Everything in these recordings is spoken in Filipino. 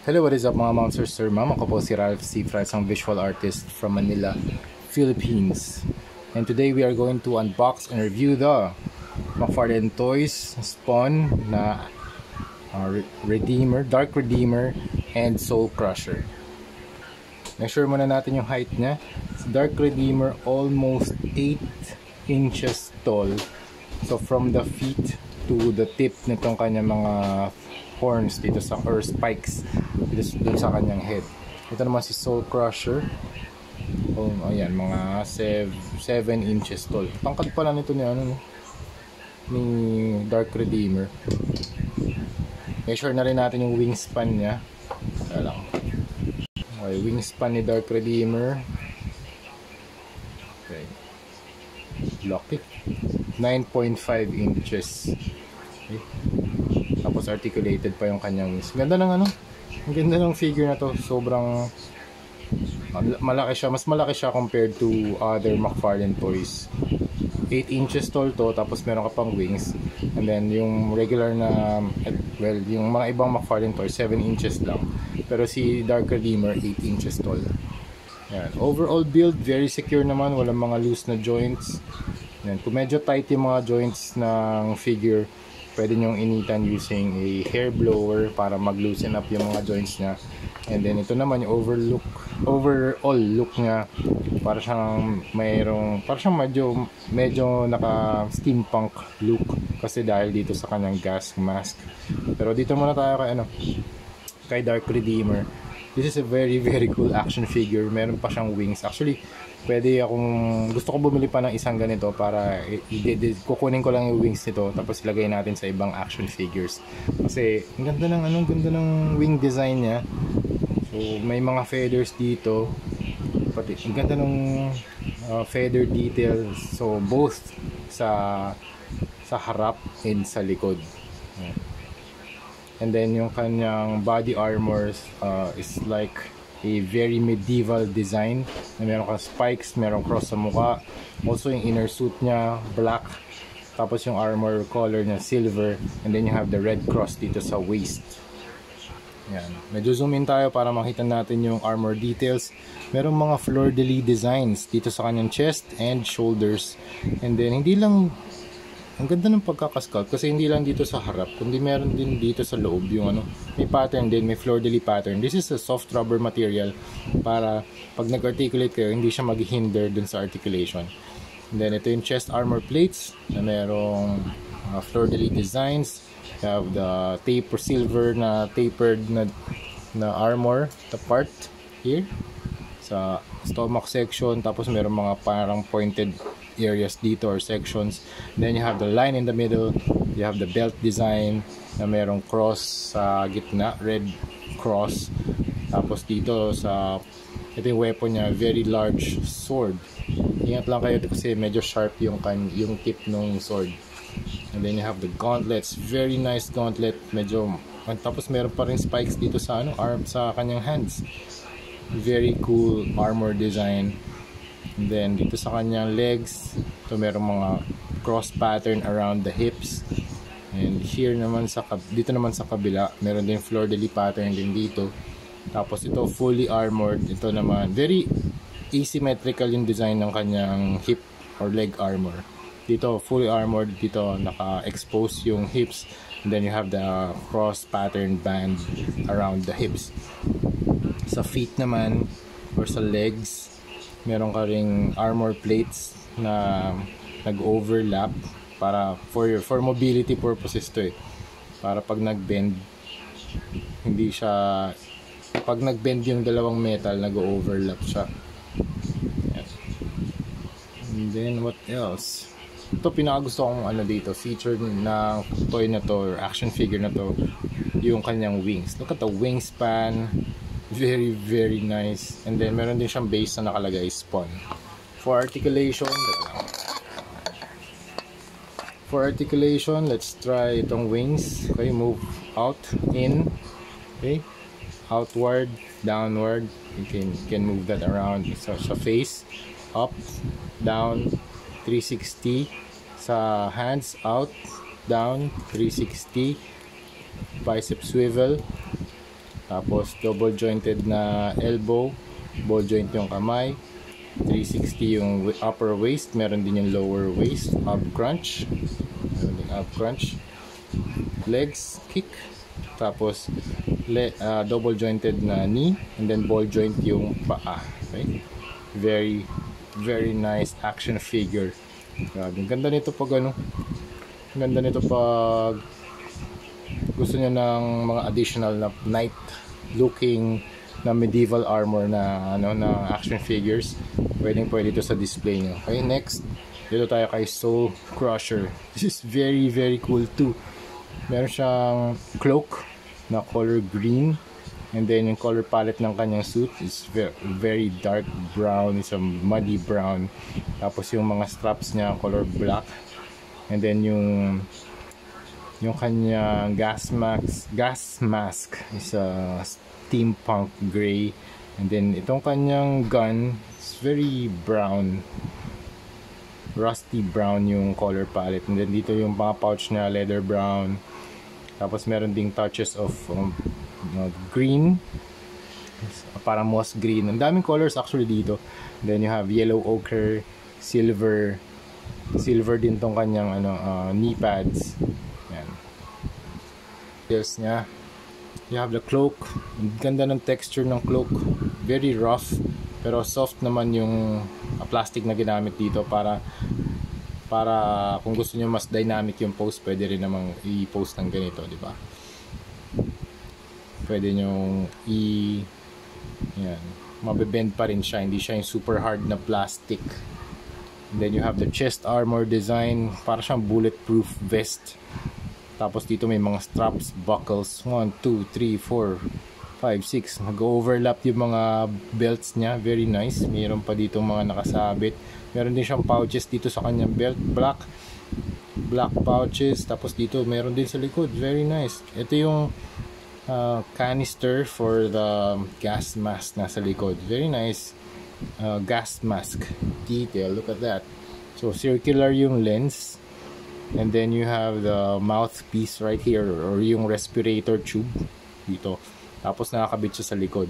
Hello, what is up mga Monsters Sir Ma'am? Ako po si Ralph C. Franz, ang visual artist from Manila, Philippines. And today we are going to unbox and review the McFarlane Toys Spawn na Redeemer, Dark Redeemer, and Soul Crusher. Measure muna natin yung height niya. Dark Redeemer almost 8 inches tall. So from the feet to the tip nitong kanyang mga horns dito sa, or spikes dito sa kanyang head. Ito naman si Soul Crusher. Oh, ayan, mga 7 inches tall. Tangkad pala nito ni ni Dark Redeemer. Measure na rin natin yung wingspan niya. Lang. Okay, wingspan ni Dark Redeemer. Okay. Lucky. 9.5 inches. Okay. Tapos articulated pa yung kanyang wings. Ganda ng ang ganda ng figure na to. Sobrang malaki siya. Mas malaki siya compared to other McFarlane toys. 8 inches tall to, tapos meron ka pang wings. And then yung regular na, well, yung mga ibang McFarlane toys 7 inches lang. Pero si Dark Redeemer 8 inches tall. Yan. Overall build, very secure naman. Walang mga loose na joints. Yan. Kung medyo tight yung mga joints ng figure, pwede nyong initan using a hair blower para mag-loosen up yung mga joints niya. And then ito naman yung overall look niya, para siyang medyo naka steampunk look kasi dahil dito sa kanyang gas mask. Pero dito muna tayo kay Dark Redeemer. This is a very cool action figure. Meron pa siyang wings. Actually, gusto ko bumili pa ng isang ganito para kukunin ko lang yung wings nito tapos ilagay natin sa ibang action figures. Kasi ang ganda ng wing design niya. So may mga feathers dito. Pati ang ganda ng feather details. So both sa harap and sa likod. And then yung kanyang body armors is like a very medieval design na meron ka spikes, meron cross sa mukha. Also yung inner suit niya black, tapos yung armor color niya silver, and then you have the red cross dito sa waist. Yan. Medyo zoom in tayo para makita natin yung armor details. Merong mga fleur-de-lis designs dito sa kanyang chest and shoulders. And then hindi lang, ang ganda ng pagkakasculpt kasi hindi lang dito sa harap, kundi meron din dito sa loob yung may pattern din, may fleur-de-lis pattern. This is a soft rubber material para pag nag-articulate kayo, hindi siya mag-hinder dun sa articulation. And then ito yung chest armor plates na merong fleur-de-lis designs. You have the silver na tapered na armor, the part here sa stomach section, tapos meron mga parang pointed areas dito or sections. Then you have the line in the middle, you have the belt design na merong cross sa gitna, red cross. Tapos dito ito yung weapon niya, very large sword. Ingat lang kayo kasi medyo sharp yung tip ng sword. And then you have the gauntlets, very nice gauntlet, tapos meron pa rin spikes dito sa sa kanyang hands. Very cool armor design. And then dito sa kanyang legs, ito merong mga cross pattern around the hips. And here naman dito naman sa kabila, meron din fleur-de-lis pattern din dito. Tapos ito fully armored. Ito naman very asymmetrical yung design ng kanyang hip or leg armor. Dito fully armored, dito naka-expose yung hips. And then you have the cross pattern band around the hips. Sa feet naman or sa legs, meron ka ring armor plates na nag-overlap para for mobility purposes to para pag nag-bend pag nag-bend yung dalawang metal, nag-overlap siya. Yes. And then what else? Ito pinakagusto kong dito, feature na toy na to or action figure na to, yung kanyang wings. Look at the wingspan. Very nice. And then meron din siyang base na nakalagay Spawn. For articulation, let's try itong wings. Okay, move out, in, okay, outward, downward. You can move that around sa face, up, down, 360. Sa hands, out, down, 360. Bicep swivel, Tapos double jointed na elbow, ball joint yung kamay, 360 yung upper waist, meron din yung lower waist, ab crunch, meron din ab crunch, legs, kick, tapos double jointed na knee, and then ball joint yung paa. Okay? Very very nice action figure. Grabe, ganda nito pag ano, ganda nito pag gusto niyo ng mga additional na knight looking na medieval armor na ano na action figures. Pwede ito sa display niyo. Okay, next dito tayo kay Soul Crusher. This is very very cool too. Meron siyang cloak na color green, and then yung color palette ng kanyang suit is very dark brown, it's a muddy brown. Tapos yung mga straps niya color black, and then yung kanyang gas mask is a steampunk gray, and then itong kanyang gun is very brown, rusty brown yung color palette, and then dito yung mga pouch niya leather brown. Tapos meron ding touches of green, parang moss green. Ang daming colors actually dito. Then you have yellow ochre, silver din tong kanyang knee pads. Yan. Details niya. You have the cloak. Ang ganda ng texture ng cloak. Very rough, pero soft naman yung plastic na ginamit dito para kung gusto niyo mas dynamic yung pose, pwede rin namang i-post ng ganito, di ba? Pwede nyo yan, mabebend pa rin siya, hindi siya yung super hard na plastic. And then you have the chest armor design, para siyang bulletproof vest. Tapos dito may mga straps, buckles, 1, 2, 3, 4, 5, 6. Nag-overlap yung mga belts niya, very nice. Mayroon pa dito mga nakasabit. Meron din siyang pouches dito sa kanyang belt, black pouches. Tapos dito meron din sa likod, very nice. Ito yung canister for the gas mask nasa likod, very nice. Gas mask detail, look at that. So circular yung lens, and then you have the mouthpiece right here, or yung respirator tube dito. Tapos nakakabit siya sa likod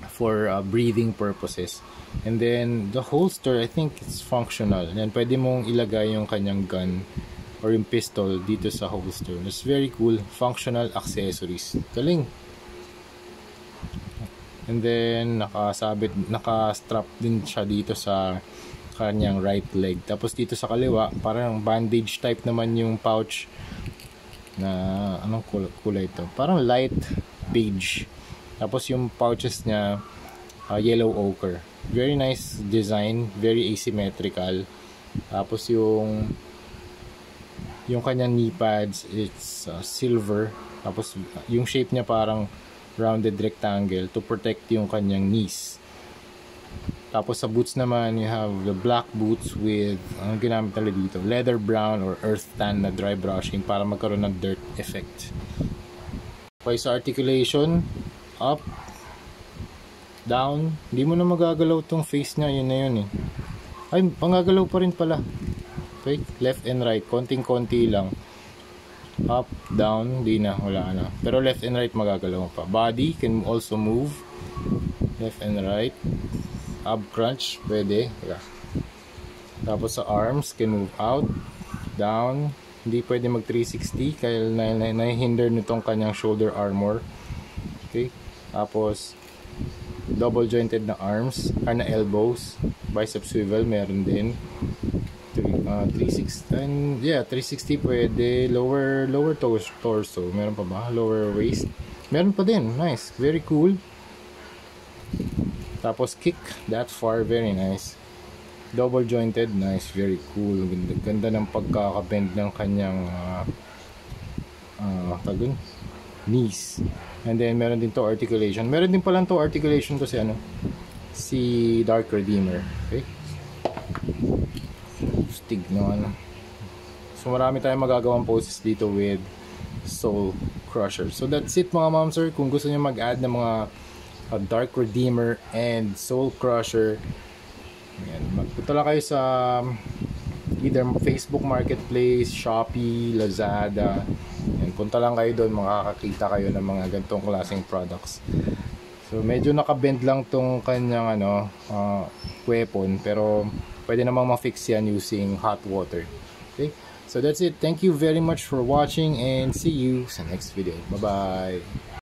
for breathing purposes. And then the holster, I think it's functional, and pwede mong ilagay yung kanyang gun or yung pistol dito sa holster. It's very cool, functional accessories, galing. And then naka-strap din siya dito sa kanyang right leg. Tapos dito sa kaliwa, parang bandage type naman yung pouch na anong kulay ito, parang light beige. Tapos yung pouches niya yellow ochre, very nice design, very asymmetrical. Tapos yung kanyang knee pads, it's silver. Tapos yung shape niya parang rounded rectangle to protect yung kanyang knees. Tapos sa boots naman, you have the black boots with ginamit nila dito, leather brown or earth tan na dry brushing para magkaroon ng dirt effect. Okay, sa articulation, up, down, hindi mo na magagalaw tong face niya, yun na yun eh. Ay, pangagalaw pa rin pala. Okay, left and right, konting-konti lang. Up, down, di na, wala na. Pero left and right magagalaw pa. Body can also move left and right. Ab crunch, pwede. Wala. Tapos sa arms, can move out, down. Hindi pwede mag 360 kaya na-hinder nitong kanyang shoulder armor. Okay. Tapos double jointed na arms, na elbows, bicep swivel meron din. 360 and yeah, 360 pwede. Lower torso, meron pa ba? Lower waist, meron pa din. Nice, very cool. Tapos kick that far, very nice. Double jointed, nice, very cool. Ganda ng pagkakabend ng kanyang knees. And then meron din to articulation. Meron din pala to articulation to si Dark Redeemer. Okay, stig na So marami tayong magagawang poses dito with Soul Crusher. So that's it mga ma'am sir. Kung gusto niyo mag-add ng mga Dark Redeemer and Soul Crusher, ayan, magpunta lang kayo sa either Facebook Marketplace, Shopee, Lazada. Ayan, punta lang kayo doon, makakakita kayo ng mga ganitong klaseng products. So medyo nakabend lang tong kanyang weapon, pero pwede namang ma-fix yan using hot water. Okay, so that's it. Thank you very much for watching and see you sa next video. Bye bye.